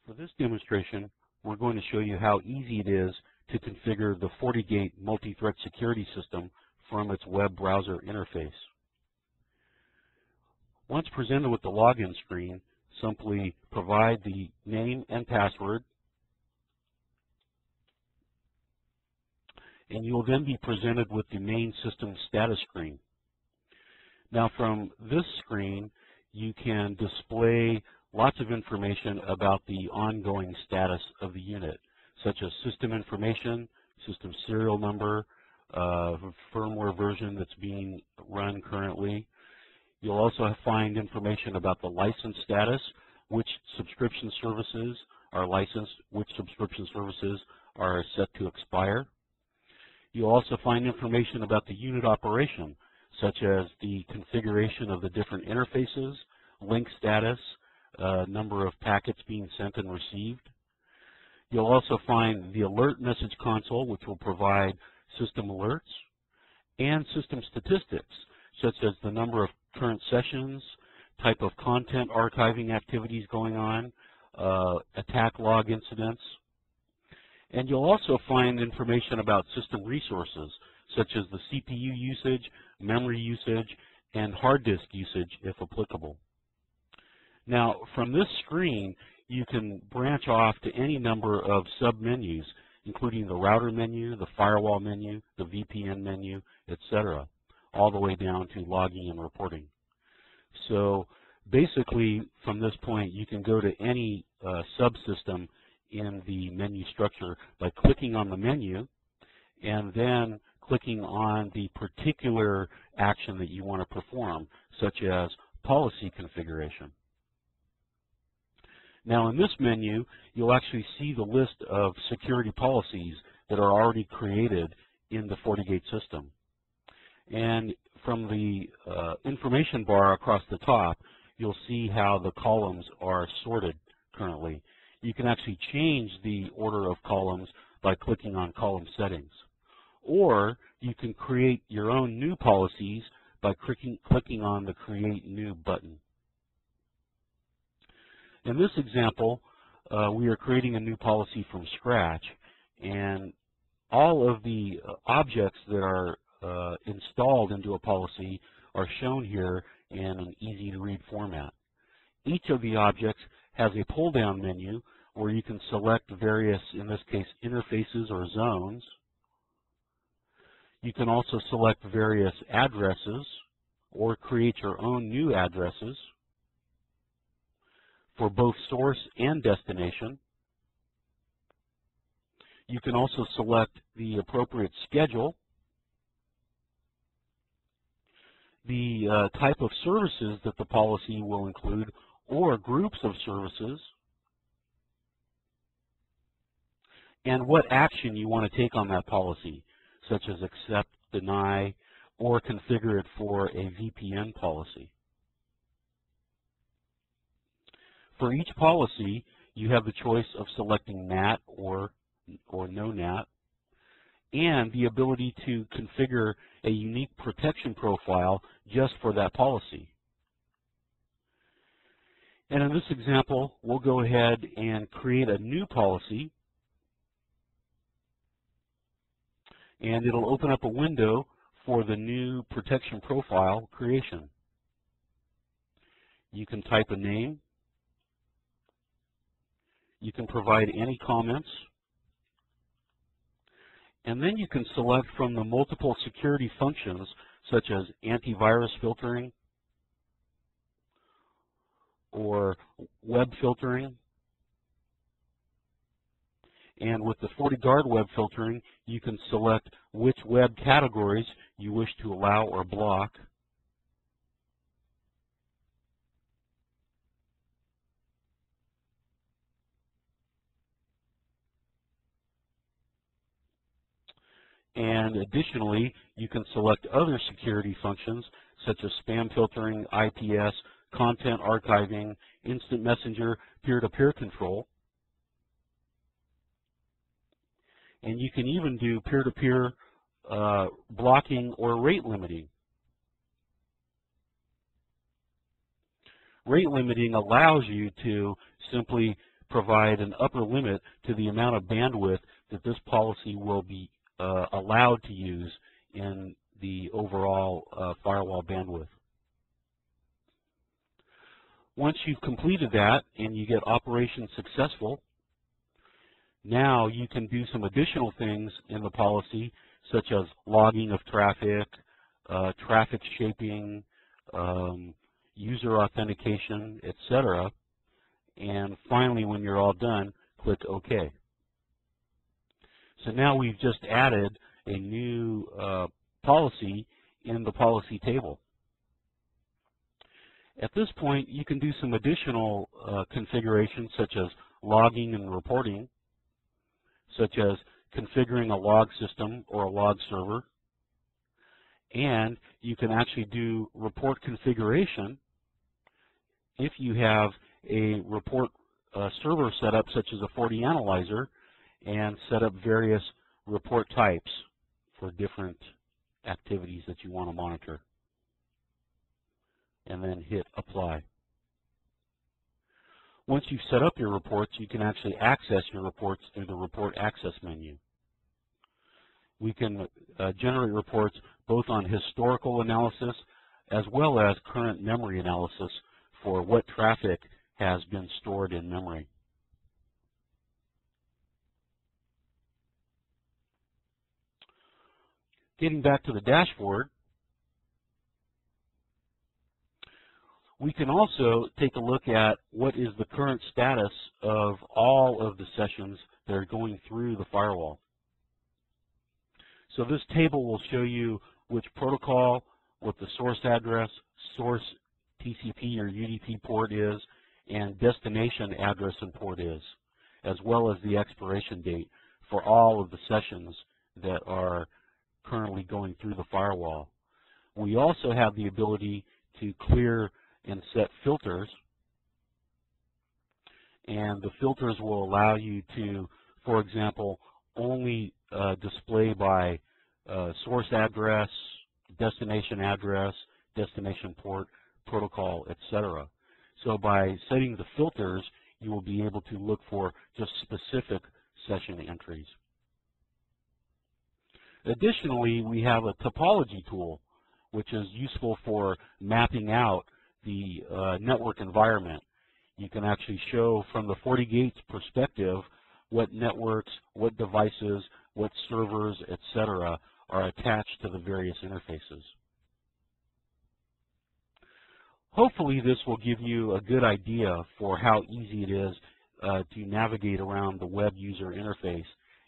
For this demonstration, we're going to show you how easy it is to configure the FortiGate multi-threat security system from its web browser interface. Once presented with the login screen, simply provide the name and password, and you will then be presented with the main system status screen. Now from this screen, you can display lots of information about the ongoing status of the unit, such as system information, system serial number, firmware version that's being run currently. You'll also find information about the license status, which subscription services are licensed, which subscription services are set to expire. You'll also find information about the unit operation, such as the configuration of the different interfaces, link status, number of packets being sent and received. You'll also find the alert message console, which will provide system alerts, and system statistics, such as the number of current sessions, type of content archiving activities going on, attack log incidents. And you'll also find information about system resources, such as the CPU usage, memory usage, and hard disk usage, if applicable. Now, from this screen, you can branch off to any number of sub-menus, including the router menu, the firewall menu, the VPN menu, etc., all the way down to logging and reporting. So basically, from this point, you can go to any subsystem in the menu structure by clicking on the menu and then clicking on the particular action that you want to perform, such as policy configuration. Now in this menu, you'll actually see the list of security policies that are already created in the FortiGate system. And from the information bar across the top, you'll see how the columns are sorted currently. You can actually change the order of columns by clicking on column settings. Or you can create your own new policies by clicking on the Create New button. In this example, we are creating a new policy from scratch, and all of the objects that are installed into a policy are shown here in an easy-to-read format. Each of the objects has a pull-down menu where you can select various, in this case, interfaces or zones. You can also select various addresses or create your own new addresses for both source and destination. You can also select the appropriate schedule, the type of services that the policy will include, or groups of services, and what action you want to take on that policy, such as accept, deny, or configure it for a VPN policy. For each policy, you have the choice of selecting NAT or no NAT, and the ability to configure a unique protection profile just for that policy. And in this example, we'll go ahead and create a new policy, and it'll open up a window for the new protection profile creation. You can type a name. You can provide any comments. And then you can select from the multiple security functions, such as antivirus filtering or web filtering. And with the FortiGuard web filtering, you can select which web categories you wish to allow or block. And additionally, you can select other security functions such as spam filtering, IPS, content archiving, instant messenger, peer-to-peer control. And you can even do peer-to-peer blocking or rate limiting. Rate limiting allows you to simply provide an upper limit to the amount of bandwidth that this policy will be allowed to use in the overall firewall bandwidth. Once you've completed that and you get operation successful, now you can do some additional things in the policy, such as logging of traffic, traffic shaping, user authentication, etc. And finally, when you're all done, click OK. So now we've just added a new policy in the policy table. At this point, you can do some additional configurations, such as logging and reporting, such as configuring a log system or a log server. And you can actually do report configuration if you have a report server set up, such as a FortiAnalyzer, and set up various report types for different activities that you want to monitor. And then hit Apply. Once you've set up your reports, you can actually access your reports through the Report Access menu. We can generate reports both on historical analysis as well as current memory analysis for what traffic has been stored in memory. Getting back to the dashboard, we can also take a look at what is the current status of all of the sessions that are going through the firewall. So this table will show you which protocol, what the source address, source TCP or UDP port is, and destination address and port is, as well as the expiration date for all of the sessions that are currently going through the firewall. We also have the ability to clear and set filters, and the filters will allow you to, for example, only display by source address, destination port, protocol, etc. So by setting the filters, you will be able to look for just specific session entries. Additionally, we have a topology tool, which is useful for mapping out the network environment. You can actually show from the FortiGate's perspective what networks, what devices, what servers, etc. are attached to the various interfaces. Hopefully this will give you a good idea for how easy it is to navigate around the web user interface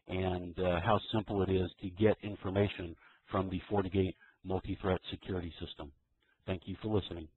and how simple it is to get information from the FortiGate multi-threat security system. Thank you for listening.